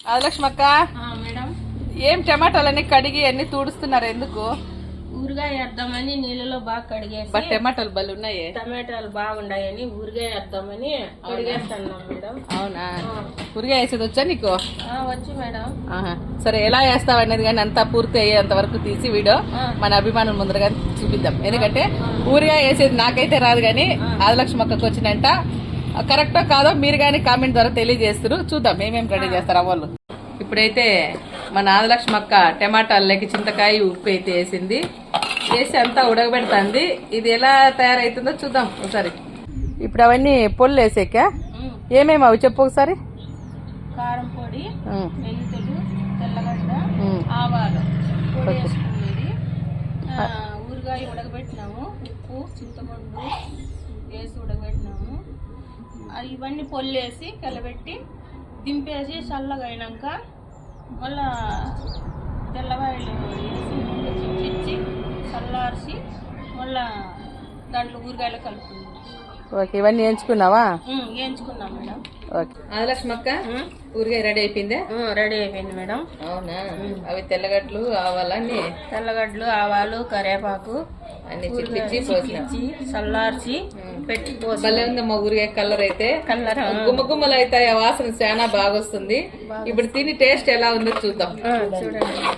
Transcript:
ఆదిలక్ష్మక్క madam ఏం టమాటాలన్నీ కడిగి అన్ని తూడుస్తున్నారు ఎందుకు? ఊరగాయ వేద్దామని నీళ్ళలో బాగా కడిగేసి టమాటాలు బలు ఉన్నాయి, టమాటాలు బాగుండాయని ఊరగాయ వేద్దామని కడిగేస్తున్నాం మేడం. అవునా? ఊరగాయ వేసేది వచ్చా నీకు? వచ్చి మేడం. సరే, ఎలా వేస్తావు అనేది కానీ అంతా పూర్తి అయ్యేంత వరకు తీసి వీడియో మన అభిమానుల ముందరగా చూపిద్దాం. ఎందుకంటే ఊరగాయ వేసేది నాకైతే రాదు, కానీ ఆదిలక్ష్మక్కకు వచ్చినంట. కరెక్టో కాదో మీరు కానీ కామెంట్ ద్వారా తెలియజేస్తారు. చూద్దాం ఏమేమి రెడీ చేస్తారు వాళ్ళు. ఇప్పుడైతే మన ఆదిలక్ష్మక్క టమాటాలకి చింతకాయ ఉప్పు అయితే వేసింది, వేసి అంతా ఉడకబెడుతుంది. ఇది ఎలా తయారైతుందో చూద్దాం ఒకసారి. ఇప్పుడు అవన్నీ పొల్లు వేసాక ఏమేమి అవి చెప్పు ఒకసారి. కారం పొడి, మెంతులు, తెల్లగడ్డ, ఆవాలు పొడి వేసుకునేది. ఊరగాయ ఉడకబెట్టినాము, ఉప్పు చింతపండు వేసి ఉడకబెట్టినాము. ఇవన్నీ పొల్లు వేసి కలబెట్టి దింపేసి చల్లగా అయినాక మళ్ళా తెల్లవాయలు వేసి చిప్పించి చల్లార్చి మళ్ళా దాంట్లో ఊరగాయలు కలుపుకున్నాం. ఓకే, ఇవన్నీ వేయించుకున్నావా? వేయించుకున్నాం మేడం. ఓకే, ఆదిలక్ష్మక్క ఊరగాయ రెడీ అయిపోయిందే? రెడీ అయిపోయింది మేడం. అవునా? అవి తెల్లగడ్డలు, ఆవాలన్నీ, తెల్లగడ్డలు, ఆవాలు, కరివేపాకు అన్ని చిప్పించి చల్లార్చి పెట్టి భలే ఉందమ్మా ఊరగాయ. కలర్ అయితే గుమ్మగుమ్మలు అవుతాయి, వాసన చాలా బాగా వస్తుంది. ఇప్పుడు తిని టేస్ట్ ఎలా ఉందో చూద్దాం. చూడండి.